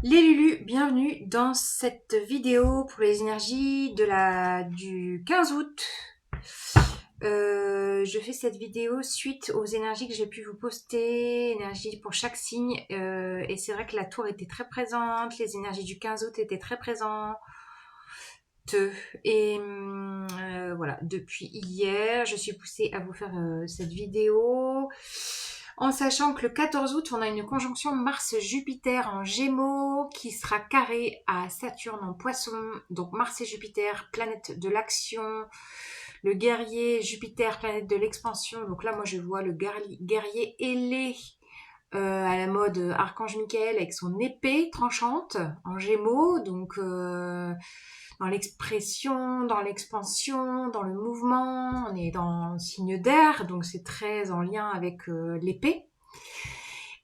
Les Lulus, bienvenue dans cette vidéo pour les énergies du 15 août. Je fais cette vidéo suite aux énergies que j'ai pu vous poster, énergies pour chaque signe. Et c'est vrai que la tour était très présente, les énergies du 15 août étaient très présentes. Et voilà, depuis hier, je suis poussée à vous faire cette vidéo. En sachant que le 14 août, on a une conjonction Mars-Jupiter en Gémeaux qui sera carrée à Saturne en Poisson. Donc Mars et Jupiter, planète de l'action. Le guerrier, Jupiter, planète de l'expansion. Donc là, moi, je vois le guerrier ailé à la mode Archange Michael avec son épée tranchante en Gémeaux. Donc dans l'expression, dans l'expansion, dans le mouvement. On est dans le signe d'air, donc c'est très en lien avec l'épée.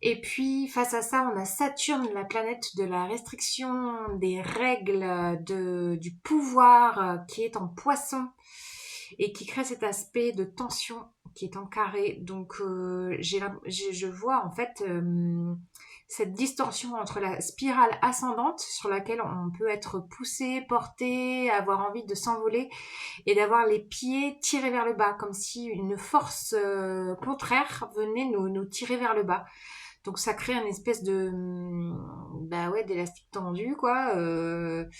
Et puis, face à ça, on a Saturne, la planète de la restriction, des règles, du pouvoir, qui est en Poisson et qui crée cet aspect de tension qui est en carré. Donc, je vois en fait cette distorsion entre la spirale ascendante sur laquelle on peut être poussé, porté, avoir envie de s'envoler et d'avoir les pieds tirés vers le bas, comme si une force contraire venait nous tirer vers le bas. Donc ça crée une espèce de d'élastique tendu quoi, de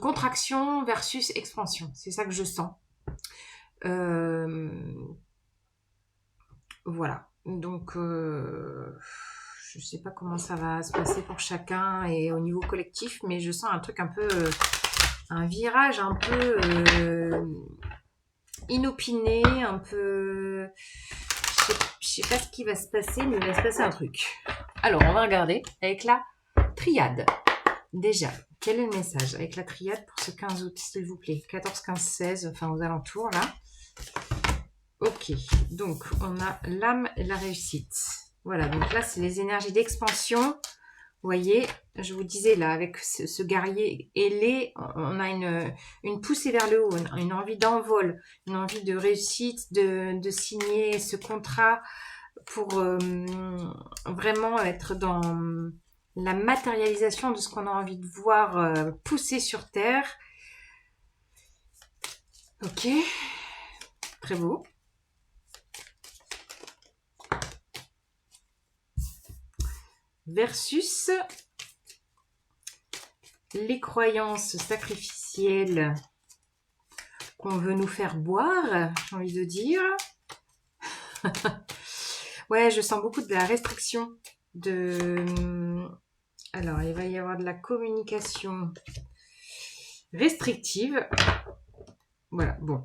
contraction versus expansion. C'est ça que je sens. Voilà. Donc je sais pas comment ça va se passer pour chacun et au niveau collectif, mais je sens un truc un peu un virage un peu inopiné, un peu je sais pas ce qui va se passer, mais il va se passer un truc. Alors, on va regarder avec la triade. Déjà, quel est le message avec la triade pour ce 15 août, s'il vous plaît? 14, 15, 16, enfin aux alentours, là. Ok, donc on a l'âme et la réussite. Voilà, donc là, c'est les énergies d'expansion. Vous voyez, je vous disais là, avec ce guerrier ailé, on a une poussée vers le haut, une envie d'envol, une envie de réussite, de signer ce contrat pour vraiment être dans la matérialisation de ce qu'on a envie de voir pousser sur Terre. Ok, très beau. Versus les croyances sacrificielles qu'on veut nous faire boire, j'ai envie de dire. Ouais, je sens beaucoup de la restriction. Alors, il va y avoir de la communication restrictive. Voilà, bon.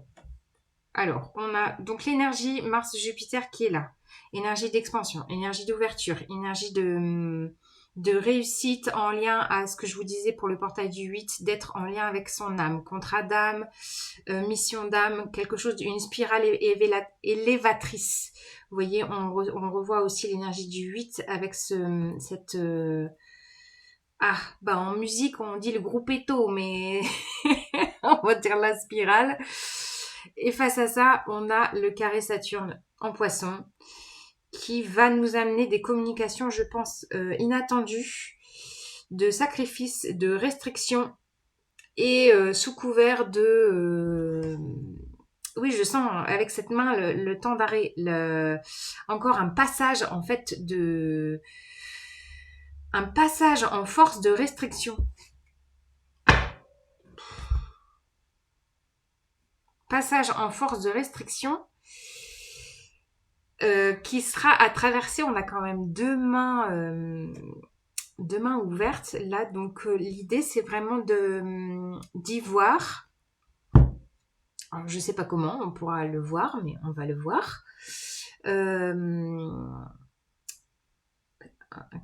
Alors, on a donc l'énergie Mars-Jupiter qui est là. Énergie d'expansion, énergie d'ouverture, énergie de réussite en lien à ce que je vous disais pour le portail du 8, d'être en lien avec son âme, contrat d'âme, mission d'âme, quelque chose, une spirale élévatrice. Vous voyez, on revoit aussi l'énergie du 8 avec cette... en musique, on dit le gruppetto, mais on va dire la spirale. Et face à ça, on a le carré Saturne en Poisson qui va nous amener des communications, je pense, inattendues, de sacrifices, de restrictions et sous couvert de... oui, je sens avec cette main le temps d'arrêt, encore un passage en fait un passage en force de restriction. Passage en force de restriction qui sera à traverser. On a quand même deux mains ouvertes là, donc l'idée c'est vraiment d'y voir. Alors, je sais pas comment on pourra le voir, mais on va le voir.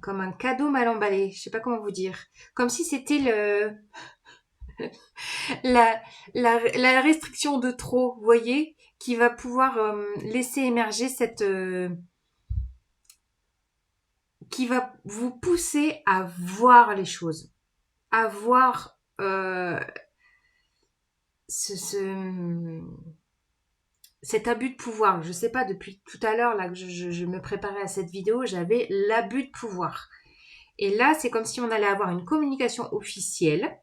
Comme un cadeau mal emballé, je sais pas comment vous dire. Comme si c'était la restriction de trop, vous voyez, qui va pouvoir laisser émerger qui va vous pousser à voir les choses, à voir cet abus de pouvoir. Je sais pas, depuis tout à l'heure là que je me préparais à cette vidéo, j'avais l'abus de pouvoir. Et là, c'est comme si on allait avoir une communication officielle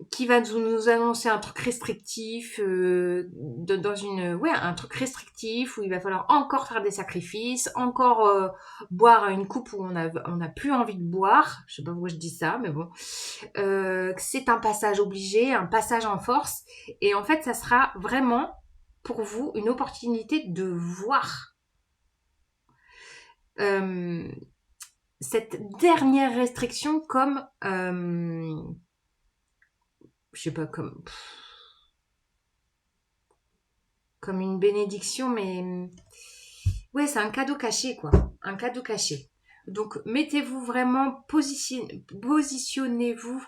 qui va nous annoncer un truc restrictif, un truc restrictif où il va falloir encore faire des sacrifices, encore boire une coupe où on a plus envie de boire. Je sais pas pourquoi je dis ça, mais bon. C'est un passage obligé, un passage en force. Et en fait, ça sera vraiment pour vous une opportunité de voir cette dernière restriction comme, je sais pas, comme une bénédiction, mais ouais, c'est un cadeau caché, quoi. Un cadeau caché. Donc, mettez-vous vraiment, positionnez-vous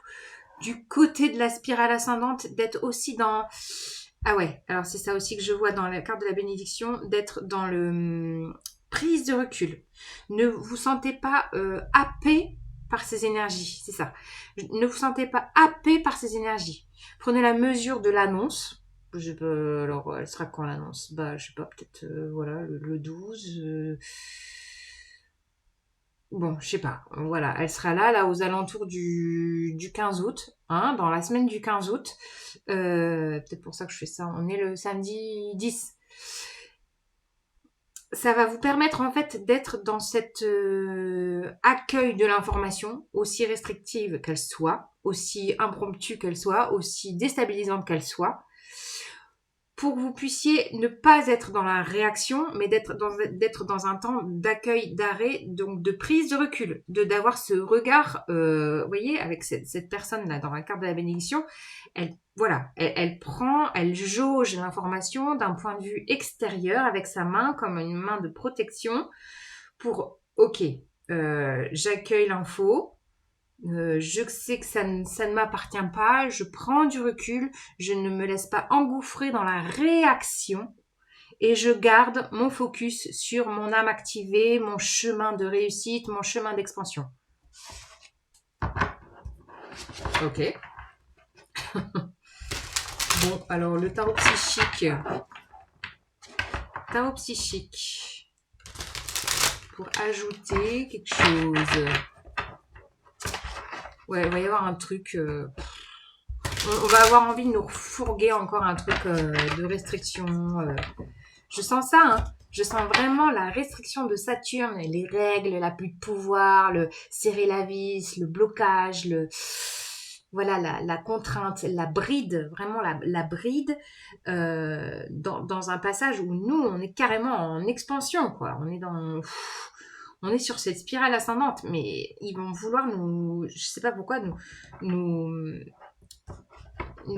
du côté de la spirale ascendante, d'être aussi dans... Ah ouais, alors c'est ça aussi que je vois dans la carte de la bénédiction, d'être dans le prise de recul. Ne vous sentez pas happé par ces énergies, c'est ça. Ne vous sentez pas happé par ces énergies. Prenez la mesure de l'annonce. Alors, elle sera quand l'annonce? Bah, je sais pas, peut-être, voilà, le 12... Bon, je sais pas. Voilà, elle sera là aux alentours du 15 août, hein, dans la semaine du 15 août. Peut-être pour ça que je fais ça. On est le samedi 10. Ça va vous permettre en fait d'être dans cet accueil de l'information, aussi restrictive qu'elle soit, aussi impromptue qu'elle soit, aussi déstabilisante qu'elle soit, pour que vous puissiez ne pas être dans la réaction, mais d'être dans un temps d'accueil, d'arrêt, donc de prise de recul, d'avoir ce regard, vous voyez, avec cette personne-là dans la carte de la bénédiction, elle prend, elle jauge l'information d'un point de vue extérieur avec sa main comme une main de protection pour, ok, j'accueille l'info, je sais que ça ne m'appartient pas, je prends du recul, je ne me laisse pas engouffrer dans la réaction et je garde mon focus sur mon âme activée, mon chemin de réussite, mon chemin d'expansion. Ok. Bon, alors le tarot psychique. Tarot psychique. Pour ajouter quelque chose. Ouais, il va y avoir un truc... on va avoir envie de nous refourguer encore un truc de restriction. Je sens ça, hein. Je sens vraiment la restriction de Saturne, les règles, la plus de pouvoir, le serrer la vis, le blocage, voilà, la contrainte, la bride, vraiment la bride dans un passage où nous, on est carrément en expansion, quoi. On est sur cette spirale ascendante, mais ils vont vouloir je sais pas pourquoi, nous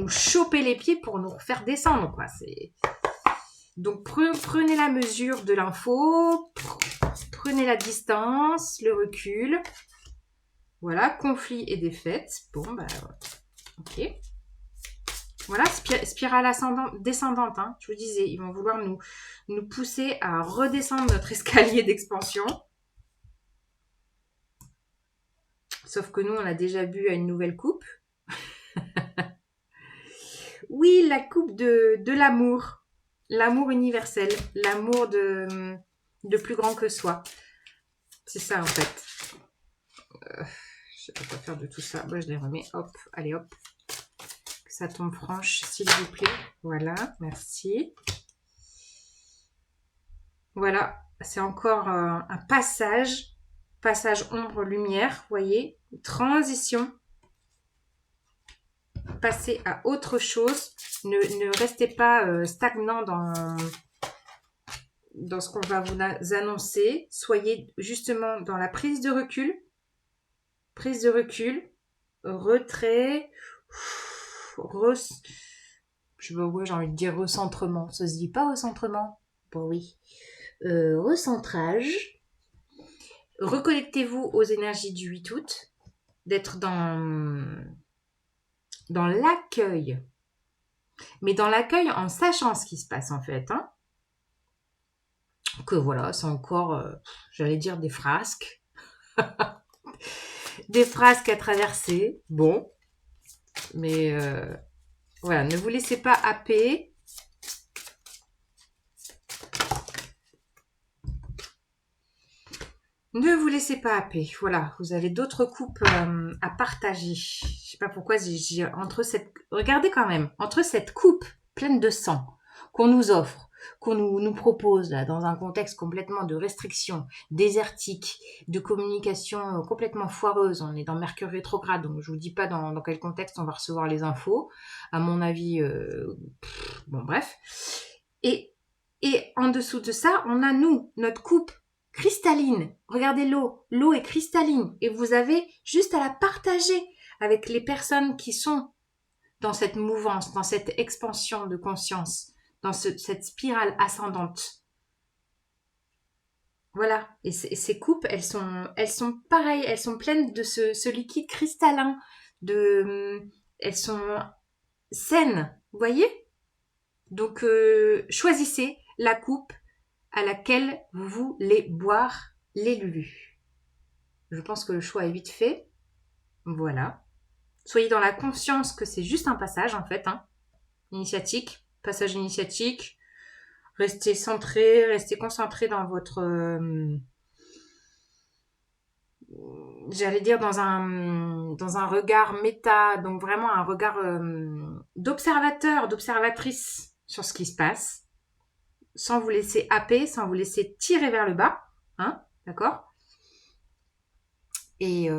choper les pieds pour nous faire descendre, quoi. Donc, prenez la mesure de l'info, prenez la distance, le recul. Voilà, conflit et défaite. Bon, bah, ok. Voilà, spirale descendante, hein. Je vous disais, ils vont vouloir nous pousser à redescendre notre escalier d'expansion. Sauf que nous, on a déjà bu à une nouvelle coupe. Oui, la coupe de l'amour. L'amour universel. L'amour de plus grand que soi. C'est ça, en fait. Je ne sais pas quoi faire de tout ça. Moi, je les remets. Hop, allez, hop. Que ça tombe franche, s'il vous plaît. Voilà, merci. Voilà, c'est encore un passage. Passage ombre-lumière, vous voyez. Transition. Passez à autre chose. Ne restez pas stagnant dans ce qu'on va vous annoncer. Soyez justement dans la prise de recul. Prise de recul. Retrait. Je sais pas, ouais, j'ai envie de dire recentrement. Ça se dit pas recentrement? Bon, oui. Recentrage. Reconnectez-vous aux énergies du 8 août. D'être dans l'accueil. Mais dans l'accueil en sachant ce qui se passe en fait. Hein. Que voilà, c'est encore, j'allais dire des frasques. Des frasques à traverser. Bon. Mais voilà, ne vous laissez pas happer. Ne vous laissez pas happer. Voilà, vous avez d'autres coupes à partager. Je sais pas pourquoi entre cette. Regardez quand même, entre cette coupe pleine de sang qu'on nous offre, qu'on nous propose là, dans un contexte complètement de restriction, désertique, de communication complètement foireuse. On est dans Mercure rétrograde, donc je vous dis pas dans quel contexte on va recevoir les infos. À mon avis, bon bref. Et en dessous de ça, on a nous, notre coupe cristalline. Regardez l'eau. L'eau est cristalline. Et vous avez juste à la partager avec les personnes qui sont dans cette mouvance, dans cette expansion de conscience, dans cette spirale ascendante. Voilà. Et ces coupes, elles sont pareilles. Elles sont pleines de ce liquide cristallin. Elles sont saines. Vous voyez? Donc, choisissez la coupe à laquelle vous voulez boire les lulus. Je pense que le choix est vite fait. Voilà. Soyez dans la conscience que c'est juste un passage, en fait. Initiatique, passage initiatique. Restez centré, restez concentré dans votre... j'allais dire dans un regard méta, donc vraiment un regard d'observateur, d'observatrice sur ce qui se passe, sans vous laisser happer, sans vous laisser tirer vers le bas, d'accord? Et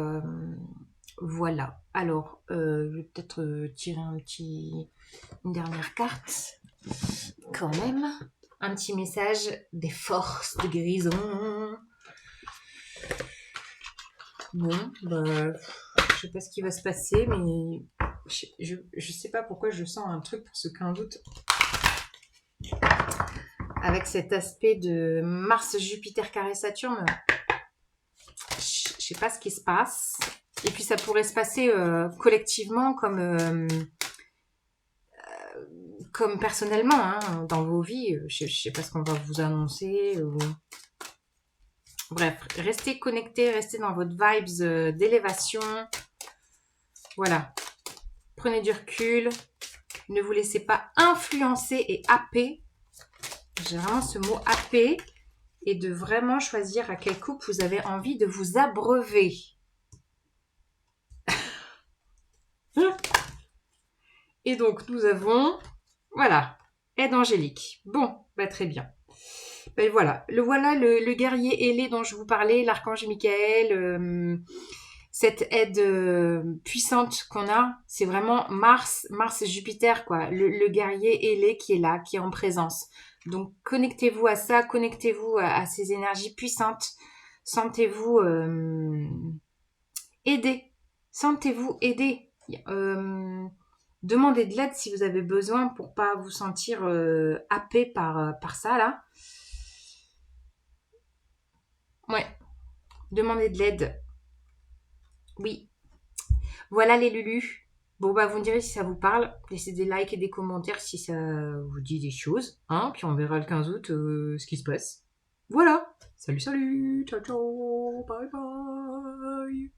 voilà. Alors, je vais peut-être tirer une dernière carte, quand même. Un petit message des forces de guérison. Bon, je sais pas ce qui va se passer, mais je sais pas pourquoi je sens un truc pour ce 15 août. Avec cet aspect de Mars, Jupiter, carré Saturne, je sais pas ce qui se passe. Et puis ça pourrait se passer collectivement comme personnellement, dans vos vies. Je sais pas ce qu'on va vous annoncer. Bref, restez connectés, restez dans votre vibes d'élévation. Voilà. Prenez du recul. Ne vous laissez pas influencer et happer. J'ai vraiment ce mot happer. Et de vraiment choisir à quelle coupe vous avez envie de vous abreuver. Et donc, nous avons, voilà, aide angélique. Bon, très bien. Voilà, le guerrier ailé dont je vous parlais, l'archange Michael, cette aide puissante qu'on a, c'est vraiment Mars et Jupiter, quoi. Le guerrier ailé qui est là, qui est en présence. Donc, connectez-vous à ça, connectez-vous à ces énergies puissantes. Sentez-vous aidé. Sentez-vous aidé. Demandez de l'aide si vous avez besoin pour pas vous sentir happé par ça, là. Ouais. Demandez de l'aide. Oui. Voilà les lulus. Bon, vous me direz si ça vous parle. Laissez des likes et des commentaires si ça vous dit des choses. Puis on verra le 15 août ce qui se passe. Voilà. Salut, salut. Ciao, ciao. Bye, bye.